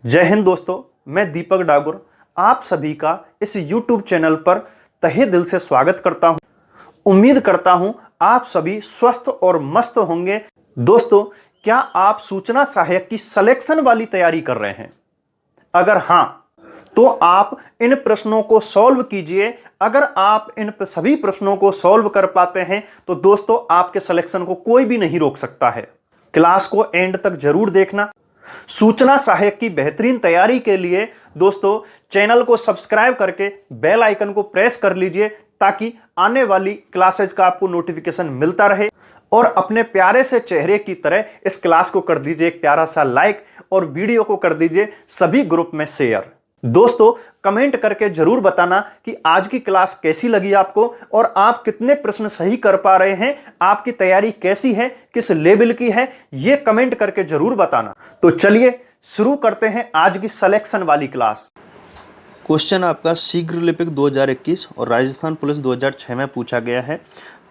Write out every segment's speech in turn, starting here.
जय हिंद दोस्तों, मैं दीपक डागुर आप सभी का इस YouTube चैनल पर तहे दिल से स्वागत करता हूं। उम्मीद करता हूं आप सभी स्वस्थ और मस्त होंगे। दोस्तों, क्या आप सूचना सहायक की सिलेक्शन वाली तैयारी कर रहे हैं? अगर हां, तो आप इन प्रश्नों को सॉल्व कीजिए। अगर आप इन सभी प्रश्नों को सॉल्व कर पाते हैं तो दोस्तों आपके सिलेक्शन को कोई भी नहीं रोक सकता है। क्लास को एंड तक जरूर देखना। सूचना सहायक की बेहतरीन तैयारी के लिए दोस्तों चैनल को सब्सक्राइब करके बेल आइकन को प्रेस कर लीजिए ताकि आने वाली क्लासेज का आपको नोटिफिकेशन मिलता रहे। और अपने प्यारे से चेहरे की तरह इस क्लास को कर दीजिए एक प्यारा सा लाइक और वीडियो को कर दीजिए सभी ग्रुप में शेयर। दोस्तों, कमेंट करके जरूर बताना कि आज की क्लास कैसी लगी आपको और आप कितने प्रश्न सही कर पा रहे हैं, आपकी तैयारी कैसी है, किस लेवल की है, यह कमेंट करके जरूर बताना। तो चलिए शुरू करते हैं आज की सिलेक्शन वाली क्लास। क्वेश्चन आपका शीघ्र लिपिक 2021 और राजस्थान पुलिस 2006 में पूछा गया है।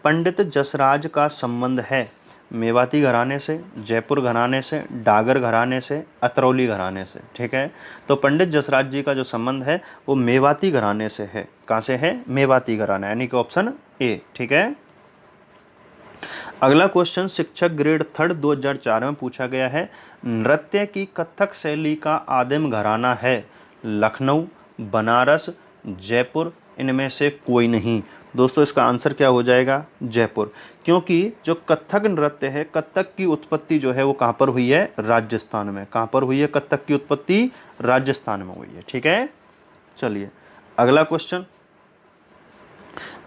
पंडित जसराज का संबंध है मेवाती घराने से, जयपुर घराने से, डागर घराने से, अतरौली घराने से। ठीक है, तो पंडित जसराज जी का जो संबंध है वो मेवाती घराने से है। कहाँ से है? मेवाती घराना, यानी कि ऑप्शन ए। ठीक है, अगला क्वेश्चन शिक्षक ग्रेड 3 2004 में पूछा गया है। नृत्य की कथक शैली का आदिम घराना है लखनऊ, बनारस, जयपुर, इनमें से कोई नहीं। दोस्तों इसका आंसर क्या हो जाएगा? जयपुर, क्योंकि जो कथक नृत्य है, कथक की उत्पत्ति जो है वो कहाँ पर हुई है? राजस्थान में। कहाँ पर हुई है कथक की उत्पत्ति? राजस्थान में हुई है। ठीक है, चलिए अगला क्वेश्चन।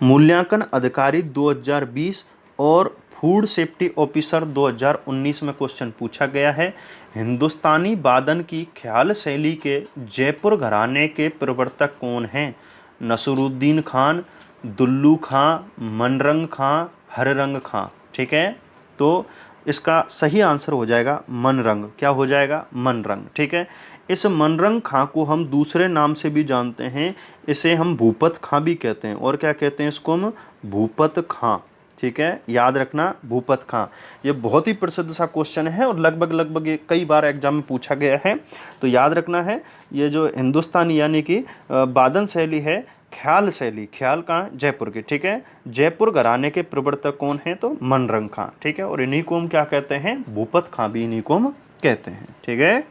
मूल्यांकन अधिकारी 2020 और फूड सेफ्टी ऑफिसर 2019 में क्वेश्चन पूछा गया है। हिंदुस्तानी वादन की ख्याल शैली के जयपुर घराने के प्रवर्तक कौन हैं? नसरुद्दीन खान, दुल्लू खां, मनरंग खां, हररंग खां। ठीक है, तो इसका सही आंसर हो जाएगा मनरंग। क्या हो जाएगा? मनरंग। ठीक है, इस मनरंग खां को हम दूसरे नाम से भी जानते हैं, इसे हम भूपत खां भी कहते हैं। और क्या कहते हैं इसको? हम भूपत खां। ठीक है, याद रखना भूपत खां। ये बहुत ही प्रसिद्ध सा क्वेश्चन है और लगभग ये कई बार एग्जाम में पूछा गया है, तो याद रखना है। ये जो हिंदुस्तानी यानी कि वादन शैली है, ख्याल शैली, ख्याल कहाँ? जयपुर की। ठीक है, जयपुर घराने के प्रवर्तक कौन है? तो मनरंग खां। ठीक है, और इन्हीं को हम क्या कहते हैं? भूपत खां भी इन्हीं को हम कहते हैं। ठीक है,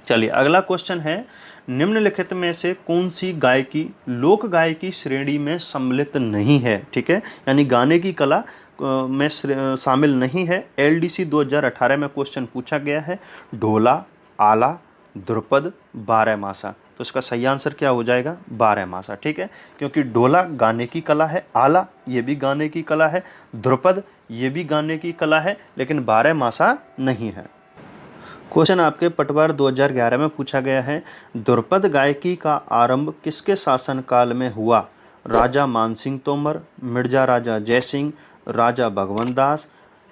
चलिए अगला क्वेश्चन है। निम्नलिखित में से कौन सी गायकी लोक गायकी श्रेणी में सम्मिलित नहीं है? ठीक है, यानी गाने की कला में शामिल नहीं है। एलडीसी 2018 में क्वेश्चन पूछा गया है। ढोला, आला, ध्रुपद, बारहमासा। तो इसका सही आंसर क्या हो जाएगा? बारहमासा। ठीक है, क्योंकि ढोला गाने की कला है, आला ये भी गाने की कला है, ध्रुपद ये भी गाने की कला है, लेकिन बारहमासा नहीं है। क्वेश्चन आपके पटवार 2011 में पूछा गया है। ध्रुपद गायकी का आरंभ किसके शासनकाल में हुआ? राजा मानसिंह तोमर, मिर्जा राजा जयसिंह, राजा भगवंत दास,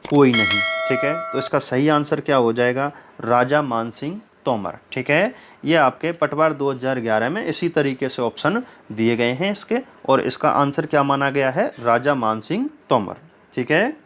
कोई नहीं। ठीक है, तो इसका सही आंसर क्या हो जाएगा? राजा मानसिंह तोमर। ठीक है, ये आपके पटवार 2011 में इसी तरीके से ऑप्शन दिए गए हैं इसके, और इसका आंसर क्या माना गया है? राजा मानसिंह तोमर। ठीक है,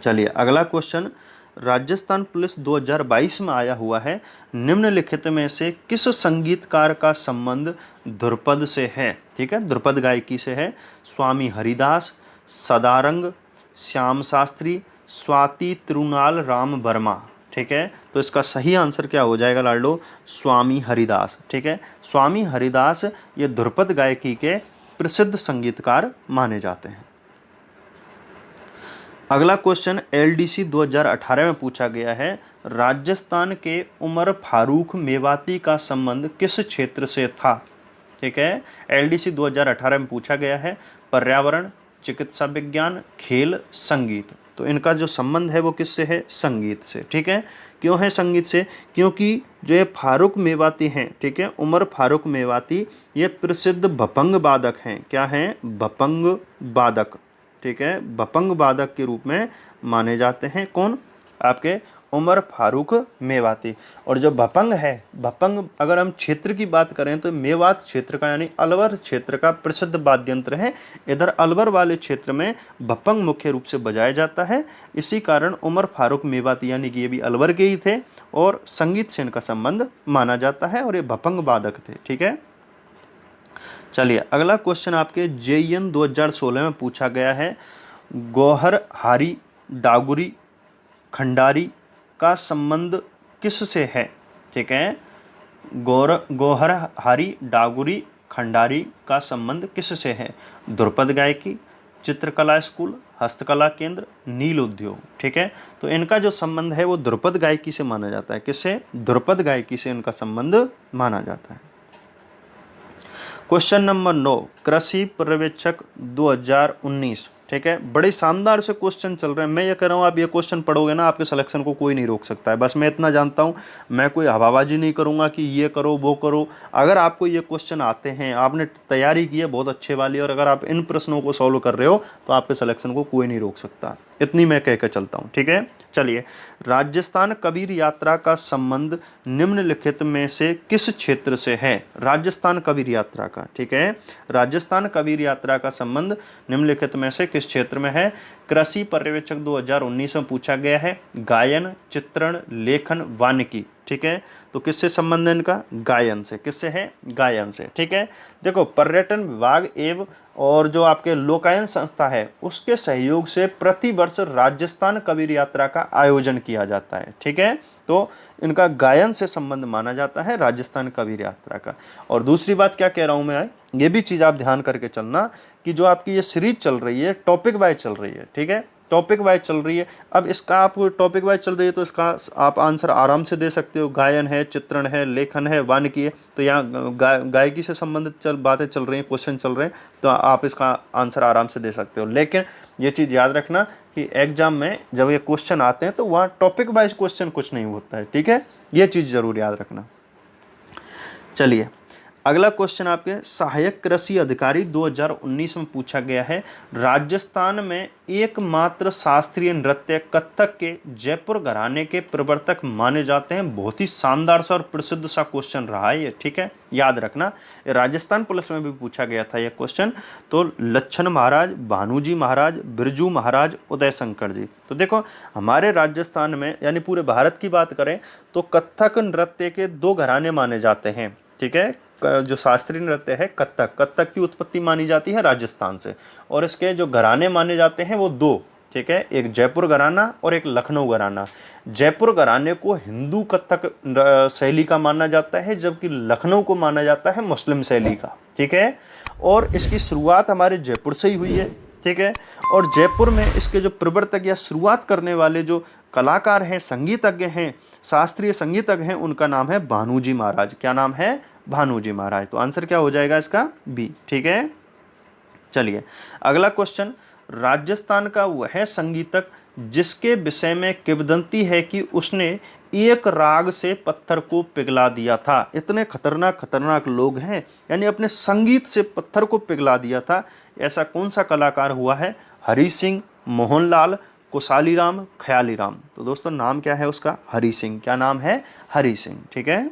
चलिए अगला क्वेश्चन। राजस्थान पुलिस 2022 में आया हुआ है। निम्नलिखित में से किस संगीतकार का संबंध ध्रुपद से है? ठीक है, ध्रुपद गायकी से है। स्वामी हरिदास, सदारंग, श्याम शास्त्री, स्वाति तिरुनाल राम वर्मा। ठीक है, तो इसका सही आंसर क्या हो जाएगा लाडो? स्वामी हरिदास। ठीक है, स्वामी हरिदास ये ध्रुपद गायकी के प्रसिद्ध संगीतकार माने जाते हैं। अगला क्वेश्चन एलडीसी 2018 में पूछा गया है। राजस्थान के उमर फारूक मेवाती का संबंध किस क्षेत्र से था? ठीक है, एलडीसी 2018 में पूछा गया है। पर्यावरण, चिकित्सा विज्ञान, खेल, संगीत। तो इनका जो संबंध है वो किससे है? संगीत से। ठीक है, क्यों है संगीत से? क्योंकि जो ये फारूक मेवाती हैं, ठीक है, उमर फारूक मेवाती ये प्रसिद्ध भपंग वादक हैं। क्या हैं? भपंग वादक। ठीक है, भपंग वादक के रूप में माने जाते हैं। कौन? आपके उमर फारूक मेवाती। और जो भपंग है, भपंग अगर हम क्षेत्र की बात करें तो मेवात क्षेत्र का यानी अलवर क्षेत्र का प्रसिद्ध वाद्य यंत्र है। इधर अलवर वाले क्षेत्र में भपंग मुख्य रूप से बजाया जाता है। इसी कारण उमर फारूक मेवाती यानी कि ये भी अलवर के ही थे और संगीत से इनका संबंध माना जाता है और ये भपंग वादक थे। ठीक है, चलिए अगला क्वेश्चन आपके JEN 2016 में पूछा गया है। गौहर हारी डागुरी खंडारी का संबंध किससे है? ठीक है, गौहर हारी डागुरी खंडारी का संबंध किससे है? ध्रुपद गायकी, चित्रकला स्कूल, हस्तकला केंद्र, नील उद्योग। ठीक है, तो इनका जो संबंध है वो ध्रुपद गायकी से माना जाता है। किससे? ध्रुपद गायकी से इनका संबंध माना जाता है। क्वेश्चन नंबर 9, कृषि पर्यवेक्षक 2019। ठीक है, बड़े शानदार से क्वेश्चन चल रहे हैं। मैं ये कह रहा हूँ आप ये क्वेश्चन पढ़ोगे ना, आपके सिलेक्शन को कोई नहीं रोक सकता है। बस मैं इतना जानता हूँ, मैं कोई हवाबाजी नहीं करूँगा कि ये करो वो करो। अगर आपको ये क्वेश्चन आते हैं, आपने तैयारी की है बहुत अच्छे वाली, और अगर आप इन प्रश्नों को सॉल्व कर रहे हो तो आपके सिलेक्शन को कोई नहीं रोक सकता। इतनी मैं कह कर चलता हूँ। ठीक है, चलिए, राजस्थान कबीर यात्रा का संबंध निम्नलिखित में से किस क्षेत्र से है? राजस्थान कबीर यात्रा का, ठीक है, राजस्थान कबीर यात्रा का संबंध निम्नलिखित में से किस क्षेत्र में है? कृषि पर्यवेक्षक 2019 में पूछा गया है। गायन, चित्रण, लेखन, वानिकी। ठीक है, तो किससे संबंध है इनका? गायन से। किससे है? गायन से। ठीक है, देखो, पर्यटन विभाग एवं और जो आपके लोकायन संस्था है उसके सहयोग से प्रतिवर्ष राजस्थान कबीर यात्रा का आयोजन किया जाता है। ठीक है, तो इनका गायन से संबंध माना जाता है राजस्थान कबीर यात्रा का। और दूसरी बात क्या कह रहा हूं मैं, ये भी चीज़ आप ध्यान करके चलना कि जो आपकी ये सीरीज चल रही है टॉपिक वाइज चल रही है। ठीक है, टॉपिक वाइज चल रही है। अब इसका आप टॉपिक वाइज चल रही है तो इसका आप आंसर आराम से दे सकते हो। गायन है, चित्रण है, लेखन है, वानिकी है, तो यहाँ गायकी से संबंधित बातें चल रही हैं, क्वेश्चन चल रहे हैं, तो आप इसका आंसर आराम से दे सकते हो। लेकिन ये चीज़ याद रखना कि एग्जाम में जब ये क्वेश्चन आते हैं तो वहाँ टॉपिक वाइज क्वेश्चन कुछ नहीं होता है। ठीक है, ये चीज़ जरूर याद रखना। चलिए, अगला क्वेश्चन आपके सहायक कृषि अधिकारी 2019 में पूछा गया है। राजस्थान में एकमात्र शास्त्रीय नृत्य कथक के जयपुर घराने के प्रवर्तक माने जाते हैं। बहुत ही शानदार सा और प्रसिद्ध सा क्वेश्चन रहा है ये। ठीक है, याद रखना, राजस्थान पुलिस में भी पूछा गया था ये क्वेश्चन। तो लच्छन महाराज, भानुजी महाराज, बिरजू महाराज, उदय शंकर जी। तो देखो, हमारे राजस्थान में यानी पूरे भारत की बात करें तो कथक नृत्य के 2 घराने माने जाते हैं। ठीक है, जो शास्त्रीय नृत्य है कथक, कथक की उत्पत्ति मानी जाती है राजस्थान से, और इसके जो घराने माने जाते हैं वो 2। ठीक है, एक जयपुर घराना और एक लखनऊ घराना। जयपुर घराने को हिंदू कथक शैली का माना जाता है, जबकि लखनऊ को माना जाता है मुस्लिम शैली का। ठीक है, और इसकी शुरुआत हमारे जयपुर से ही हुई है। ठीक है, और जयपुर में इसके जो प्रवर्तक या शुरुआत करने वाले जो कलाकार हैं, संगीतज्ञ हैं, शास्त्रीय संगीतज्ञ हैं, उनका नाम है भानुजी महाराज। क्या नाम है? भानुजी महाराज। तो आंसर क्या हो जाएगा इसका? बी। ठीक है, चलिए अगला क्वेश्चन। राजस्थान का वह संगीतक जिसके विषय में किंवदंती है कि उसने एक राग से पत्थर को पिघला दिया था। इतने खतरनाक लोग हैं, यानी अपने संगीत से पत्थर को पिघला दिया था। ऐसा कौन सा कलाकार हुआ है? हरि सिंह, मोहनलाल, कुशाली राम, ख्याली राम। तो दोस्तों नाम क्या है उसका? हरि सिंह। क्या नाम है? हरि सिंह। ठीक है,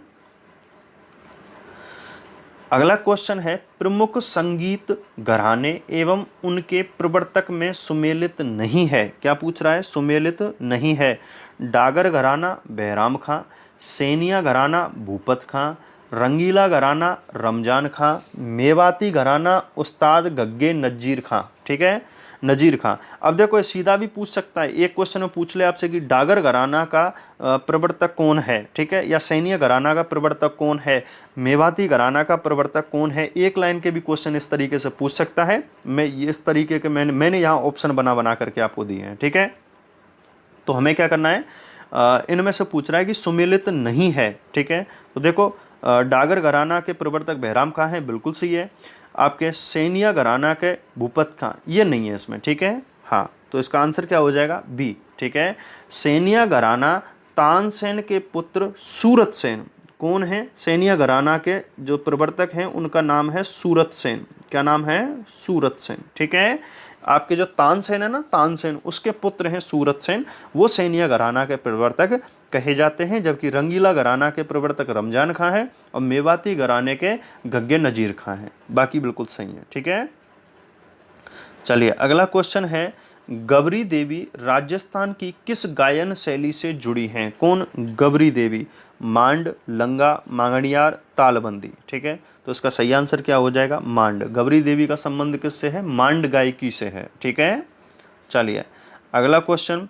अगला क्वेश्चन है, प्रमुख संगीत घराने एवं उनके प्रवर्तक में सुमेलित नहीं है। क्या पूछ रहा है? सुमेलित नहीं है। डागर घराना बहराम खां, सैनिया घराना भूपत खां, रंगीला घराना रमजान खां, मेवाती घराना उस्ताद गग्गे नजीर खां। ठीक है, नजीर खां। अब देखो, सीधा भी पूछ सकता है, एक क्वेश्चन में पूछ ले आपसे कि डागर घराना का प्रवर्तक कौन है। ठीक है, या सैनिया घराना का प्रवर्तक कौन है, मेवाती घराना का प्रवर्तक कौन है। एक लाइन के भी क्वेश्चन इस तरीके से पूछ सकता है। मैं इस तरीके के मैंने यहाँ ऑप्शन बना करके आपको दिए हैं। ठीक है, तो हमें क्या करना है, इनमें से पूछ रहा है कि सुमेलित नहीं है। ठीक है, तो देखो, डागर घराना के प्रवर्तक बहराम खां हैं, बिल्कुल सही है। आपके सैनिया घराना के भूपत खां, ये नहीं है इसमें। ठीक है, हाँ, तो इसका आंसर क्या हो जाएगा? बी। ठीक है, सैनिया घराना तानसेन के पुत्र सूरत सेन। कौन है? सैनिया घराना के जो प्रवर्तक हैं उनका नाम है सूरत सेन। क्या नाम है? सूरत सेन। ठीक है, आपके जो तानसेन है ना, तानसेन, उसके पुत्र हैं सूरतसेन, वो सैनिया घराना के प्रवर्तक कहे जाते हैं, जबकि रंगीला घराना के प्रवर्तक रमजान खां है और मेवाती घराने के गग्गे नजीर खां हैं। बाकी बिल्कुल सही है, ठीक है। चलिए अगला क्वेश्चन है, गबरी देवी राजस्थान की किस गायन शैली से जुड़ी हैं? कौन गबरी देवी? मांड, लंगा, मांगड़ियार, तालबंदी, ठीक है। तो इसका सही आंसर क्या हो जाएगा? मांड। गबरी देवी का संबंध किससे है? मांड गायकी से है, ठीक है। चलिए अगला क्वेश्चन,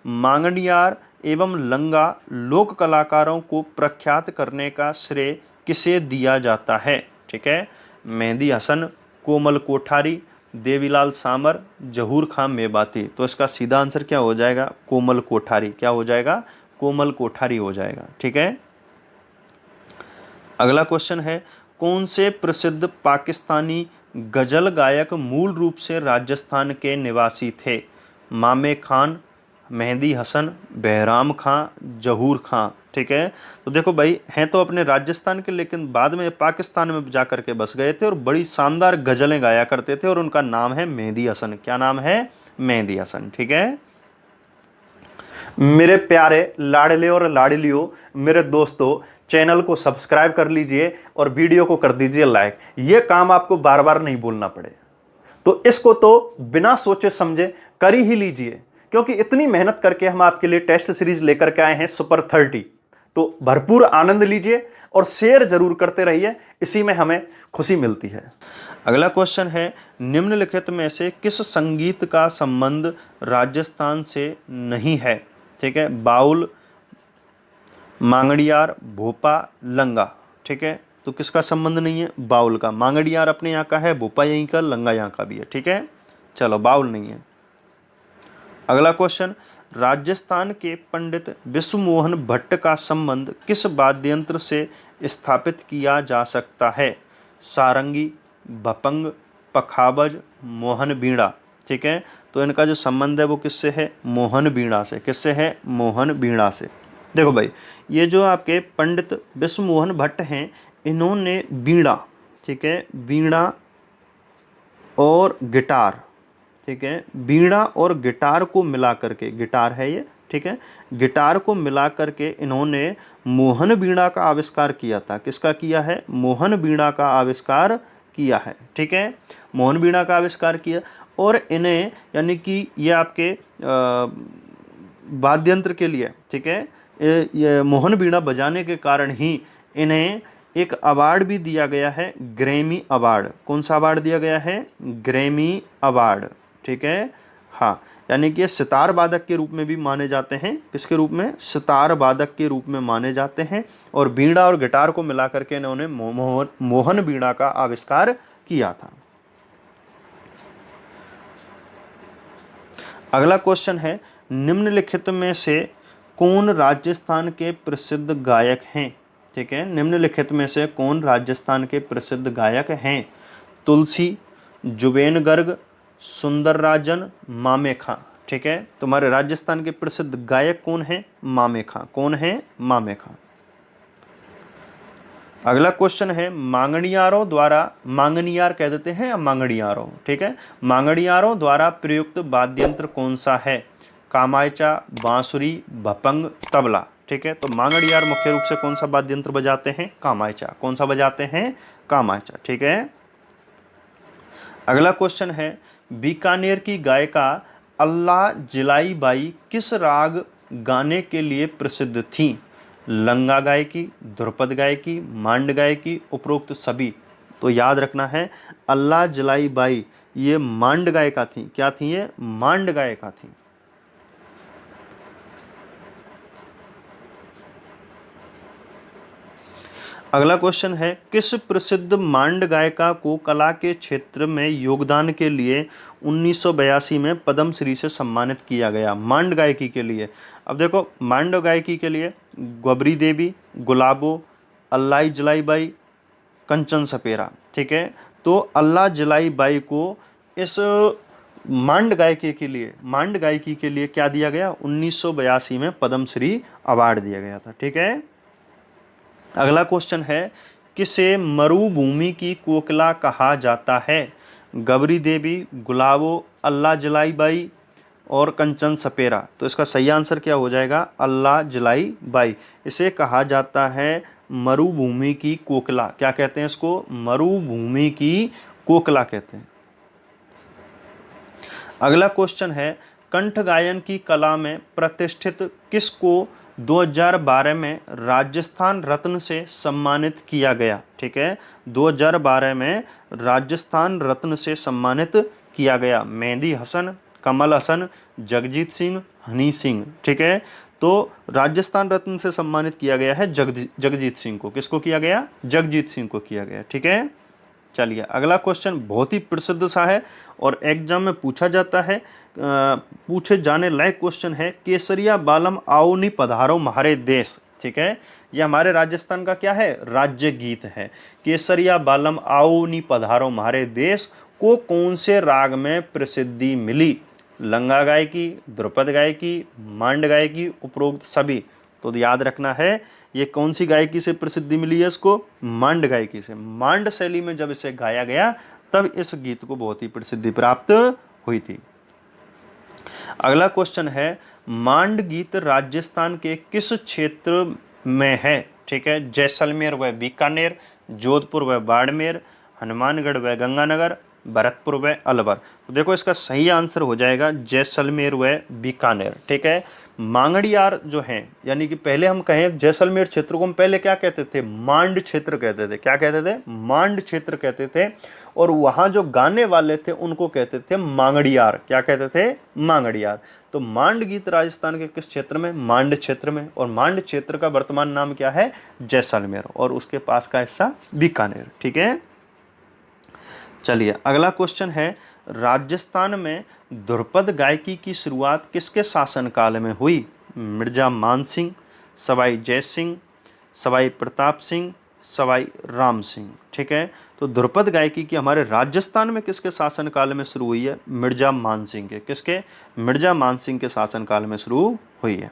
मांगड़ियार एवं लंगा लोक कलाकारों को प्रख्यात करने का श्रेय किसे दिया जाता है? ठीक है, मेहंदी हसन, कोमल कोठारी, देवीलाल सामर, जहूर खां मेवाती। तो इसका सीधा आंसर क्या हो जाएगा? कोमल कोठारी। क्या हो जाएगा? कोमल कोठारी हो जाएगा, ठीक है। अगला क्वेश्चन है, कौन से प्रसिद्ध पाकिस्तानी गजल गायक मूल रूप से राजस्थान के निवासी थे? मामे खान, मेहंदी हसन, बहराम खां, जहूर खां, ठीक है। तो देखो भाई, हैं तो अपने राजस्थान के, लेकिन बाद में पाकिस्तान में जा करके बस गए थे और बड़ी शानदार गजलें गाया करते थे, और उनका नाम है मेहंदी हसन। क्या नाम है? मेहंदी हसन, ठीक है। मेरे प्यारे लाडले और लाडलियों, मेरे दोस्तों, चैनल को सब्सक्राइब कर लीजिए और वीडियो को कर दीजिए लाइक। ये काम आपको बार बार नहीं बोलना पड़े, तो इसको तो बिना सोचे समझे कर ही लीजिए, क्योंकि इतनी मेहनत करके हम आपके लिए टेस्ट सीरीज लेकर के आए हैं सुपर 30। तो भरपूर आनंद लीजिए और शेयर जरूर करते रहिए, इसी में हमें खुशी मिलती है। अगला क्वेश्चन है, निम्नलिखित में से किस संगीत का संबंध राजस्थान से नहीं है? ठीक है, बाउल, मांगड़ियार, भोपा, लंगा, ठीक है। तो किसका संबंध नहीं है? बाउल का। मांगड़ियार अपने यहाँ का है, भोपा यहीं का, लंगा यहाँ का भी है, ठीक है। चलो, बाउल नहीं है। अगला क्वेश्चन, राजस्थान के पंडित विश्वमोहन भट्ट का संबंध किस वाद्य यंत्र से स्थापित किया जा सकता है? सारंगी, भपंग, पखावज, मोहन बीड़ा, ठीक है। तो इनका जो संबंध है वो किससे है? मोहन बीड़ा से। किससे है? मोहन बीड़ा से। देखो भाई, ये जो आपके पंडित विश्वमोहन भट्ट हैं, इन्होंने बीड़ा, ठीक है, बीड़ा और गिटार, ठीक है, बीड़ा और गिटार को मिला करके, गिटार है ये, ठीक है, गिटार को मिला करके इन्होंने मोहन बीड़ा का आविष्कार किया था। किसका किया है? मोहन बीड़ा का आविष्कार किया है, ठीक है। मोहन बीड़ा का आविष्कार किया, और इन्हें, यानी कि ये आपके वाद्य यंत्र के लिए, ठीक है, ये मोहन बीड़ा बजाने के कारण ही इन्हें एक अवार्ड भी दिया गया है, ग्रैमी अवार्ड। कौन सा अवार्ड दिया गया है? ग्रैमी अवार्ड, ठीक है। हाँ, यानी कि सितार वादक के रूप में भी माने जाते हैं। किसके रूप में? सितार वादक के रूप में माने जाते हैं। और बीड़ा और गिटार को मिला करके इन्होंने मोहन बीड़ा का आविष्कार किया था। अगला क्वेश्चन है, निम्नलिखित में से कौन राजस्थान के प्रसिद्ध गायक हैं? ठीक है, निम्नलिखित में से कौन राजस्थान के प्रसिद्ध गायक हैं? तुलसी, जुबेन गर्ग, सुंदर राजन, मामे खां, ठीक है। तुम्हारे राजस्थान के प्रसिद्ध गायक कौन हैं? मामे खां। कौन है? मामे खां। अगला क्वेश्चन है, मांगड़ियारों द्वारा, मांगनियार कह देते हैं या मांगड़ियारों, ठीक है, मांगड़ियारों द्वारा प्रयुक्त वाद्य यंत्र कौन सा है? कामायचा, बांसुरी, भपंग, तबला, ठीक है। तो मांगड़ियार मुख्य रूप से कौन सा वाद्य यंत्र बजाते हैं? कामायचा। कौन सा बजाते हैं? कामायचा, ठीक है। अगला क्वेश्चन है, बीकानेर की गायिका अल्लाह जिलाई बाई किस राग गाने के लिए प्रसिद्ध थीं? लंगा गायकी, ध्रुपद गायकी, मांड गायकी, उपरोक्त सभी। तो याद रखना है, अल्लाह जिलाई बाई ये मांड गायिका थी। क्या थी ये? मांड गायिका थी। अगला क्वेश्चन है, किस प्रसिद्ध मांड गायिका को कला के क्षेत्र में योगदान के लिए 1982 में पद्मश्री से सम्मानित किया गया? मांड गायकी के लिए। अब देखो, मांड गायकी के लिए गबरी देवी, गुलाबो, अल्लाई जलाई बाई, कंचन सपेरा, ठीक है। तो अल्लाह जलाई बाई को इस मांड गायकी के लिए क्या दिया गया? 1982 में पद्मश्री अवार्ड दिया गया था, ठीक है। अगला क्वेश्चन है, किसे मरुभूमि की कोकिला कहा जाता है? गबरी देवी, गुलाबो, अल्लाह जलाई बाई और कंचन सपेरा। तो इसका सही आंसर क्या हो जाएगा? अल्लाह जलाई बाई। इसे कहा जाता है मरुभूमि की कोकिला। क्या कहते हैं इसको? मरुभूमि की कोकिला कहते हैं। अगला क्वेश्चन है, कंठ गायन की कला में प्रतिष्ठित किसको 2012 में राजस्थान रत्न से सम्मानित किया गया? ठीक है, 2012 में राजस्थान रत्न से सम्मानित किया गया। मेहंदी हसन, कमल हसन, जगजीत सिंह, हनी सिंह। ठीक है, तो राजस्थान रत्न से सम्मानित किया गया है जगजीत सिंह को। किसको किया गया? जगजीत सिंह को किया गया। ठीक है, चलिए अगला क्वेश्चन बहुत ही प्रसिद्ध सा है और एग्जाम में पूछा जाता है, पूछे जाने लायक क्वेश्चन है। केसरिया बालम आओ नी पधारो म्हारे देश। ठीक है, ये हमारे राजस्थान का क्या है? राज्य गीत है। केसरिया बालम आओ नी पधारो म्हारे देश को कौन से राग में प्रसिद्धि मिली? लंगा गायकी, ध्रुपद गायकी, मांड गायकी, उपरोक्त सभी। तो याद रखना है ये कौन सी गायकी से प्रसिद्धि मिली है इसको? मांड गायकी से। मांड शैली में जब इसे गाया गया तब इस गीत को बहुत ही प्रसिद्धि प्राप्त हुई थी। अगला क्वेश्चन है, मांड गीत राजस्थान के किस क्षेत्र में है? ठीक है, जैसलमेर व बीकानेर, जोधपुर व बाड़मेर, हनुमानगढ़ व गंगानगर, भरतपुर व अलवर। तो देखो इसका सही आंसर हो जाएगा जैसलमेर व बीकानेर। ठीक है, मांगड़ियार जो है, यानी कि पहले हम कहें जैसलमेर क्षेत्र को हम पहले क्या कहते थे? मांड क्षेत्र कहते थे। क्या कहते थे? मांड क्षेत्र कहते थे। और वहां जो गाने वाले थे उनको कहते थे मांगड़ियार। क्या कहते थे? मांगड़ियार। तो मांड गीत राजस्थान के किस क्षेत्र में? मांड क्षेत्र में। और मांड क्षेत्र का वर्तमान नाम क्या है? जैसलमेर। और उसके पास का हिस्सा बीकानेर। ठीक है, चलिए अगला क्वेश्चन है, राजस्थान में ध्रुपद गायकी की शुरुआत किसके शासनकाल में हुई? मिर्जा मान सिंह, सवाई जय सिंह, सवाई प्रताप सिंह, सवाई राम सिंह। ठीक है, तो ध्रुपद गायकी की हमारे राजस्थान में किसके शासनकाल में शुरू हुई है? मिर्जा मान सिंह के। किसके? मिर्जा मान सिंह के शासनकाल में शुरू हुई है।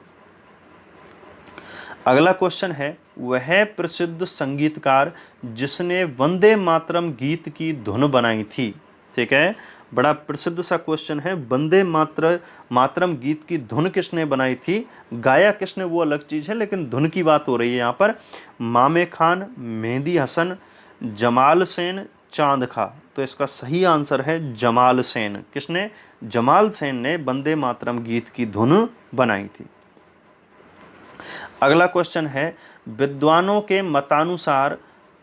अगला क्वेश्चन है, वह प्रसिद्ध संगीतकार जिसने वंदे मातरम गीत की धुन बनाई थी। ठीक है, बड़ा प्रसिद्ध सा क्वेश्चन है। वंदे मातरम गीत की धुन किसने बनाई थी? गाया किसने वो अलग चीज है, लेकिन धुन की बात हो रही है यहाँ पर। मामे खान, मेहंदी हसन, जमाल सेन, चांद खां। तो इसका सही आंसर है जमाल सेन। किसने? जमाल सेन ने वंदे मातरम गीत की धुन बनाई थी। अगला क्वेश्चन है, विद्वानों के मतानुसार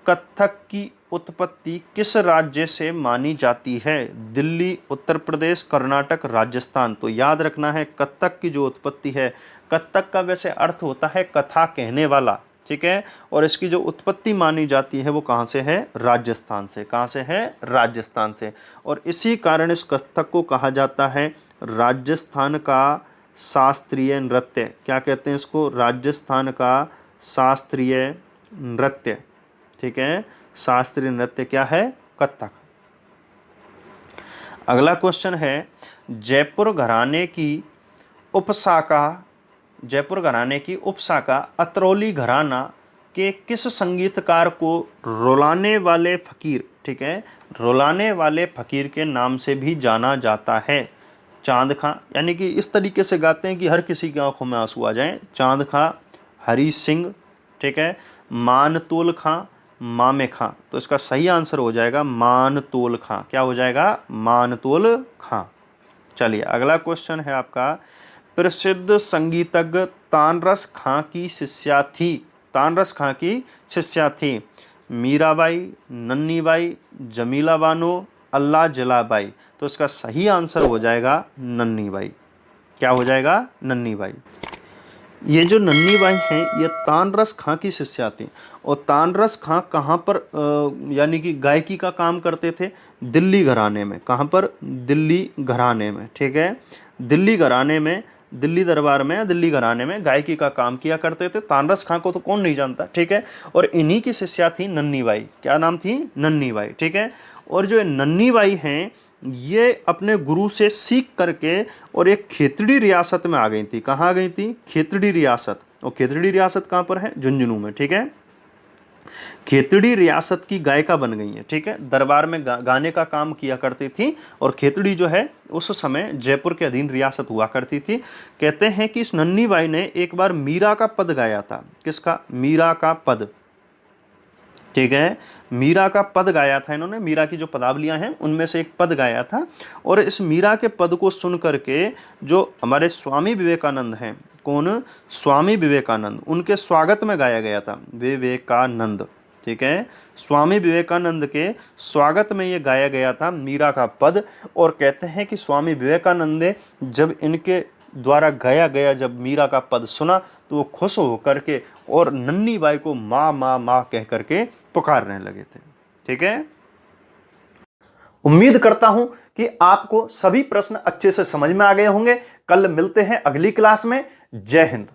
कथक की उत्पत्ति किस राज्य से मानी जाती है? दिल्ली, उत्तर प्रदेश, कर्नाटक, राजस्थान। तो याद रखना है कथक की जो उत्पत्ति है, कथक का वैसे अर्थ होता है कथा कहने वाला। ठीक है, और इसकी जो उत्पत्ति मानी जाती है वो कहाँ से है? राजस्थान से। कहाँ से है? राजस्थान से। और इसी कारण इस कथक को कहा जाता है राजस्थान का शास्त्रीय नृत्य। क्या कहते हैं इसको? राजस्थान का शास्त्रीय नृत्य। ठीक है, शास्त्रीय नृत्य क्या है? कथक। अगला क्वेश्चन है, जयपुर घराने की उपशाखा अतरौली घराना के किस संगीतकार को रुलाने वाले फकीर, ठीक है, रुलाने वाले फकीर के नाम से भी जाना जाता है? चांद खां, यानी कि इस तरीके से गाते हैं कि हर किसी की आंखों में आंसू आ जाएं। चांद खां, हरी सिंह, ठीक है, मानतोल खां, मामे खां। तो इसका सही आंसर हो जाएगा मानतोल खां। क्या हो जाएगा? मानतोल खां। चलिए अगला क्वेश्चन है आपका, प्रसिद्ध संगीतज्ञ तानरस खां की शिष्या थी। तानरस खां की शिष्या थी मीराबाई, नन्नीबाई, जमीला बानो, अल्लाह जलाबाई। तो इसका सही आंसर हो जाएगा नन्नीबाई। क्या हो जाएगा? नन्नीबाई। ये जो नन्नीबाई हैं ये तानरस खां की शिष्या थी। और तानरस खां कहाँ पर यानी कि गायकी का काम करते थे? दिल्ली घराने में। कहाँ पर? दिल्ली घराने में। ठीक है, दिल्ली घराने में, दिल्ली दरबार में या दिल्ली घराने में गायकी का काम किया करते थे। तानरस खां को तो कौन नहीं जानता। ठीक है, और इन्हीं की शिष्या थी नन्नीबाई। क्या नाम थी? नन्नीबाई। ठीक है, और जो नन्नीबाई हैं ये अपने गुरु से सीख करके और एक खेतड़ी रियासत में आ गई थी। कहाँ आ गई थी? खेतड़ी रियासत। और खेतड़ी रियासत कहाँ पर है? झुंझुनू में। ठीक है, खेतड़ी रियासत की गायिका बन गई है, ठीक है। दरबार में गाने का काम किया करती थी और खेतड़ी जो है उस समय जयपुर के अधीन रियासत हुआ करती थी। कहते हैं कि इस नन्ही बाई ने एक बार मीरा का पद गाया था। किसका? मीरा का पद, ठीक है। मीरा का पद गाया था इन्होंने, मीरा की जो पदावलियां हैं उनमें से एक पद गाया था। और इस मीरा के पद को सुन करके जो हमारे स्वामी विवेकानंद हैं, कौन? स्वामी विवेकानंद, उनके स्वागत में गाया गया था। विवेकानंद, ठीक है, स्वामी विवेकानंद के स्वागत में ये गाया गया था मीरा का पद। और कहते हैं कि स्वामी विवेकानंद ने जब इनके द्वारा गाया गया जब मीरा का पद सुना तो वो खुश हो करके और नन्ही बाई को माँ माँ माँ कह करके पुकारने लगे थे, ठीक है। उम्मीद करता हूं कि आपको सभी प्रश्न अच्छे से समझ में आ गए होंगे। कल मिलते हैं अगली क्लास में। जय हिंद।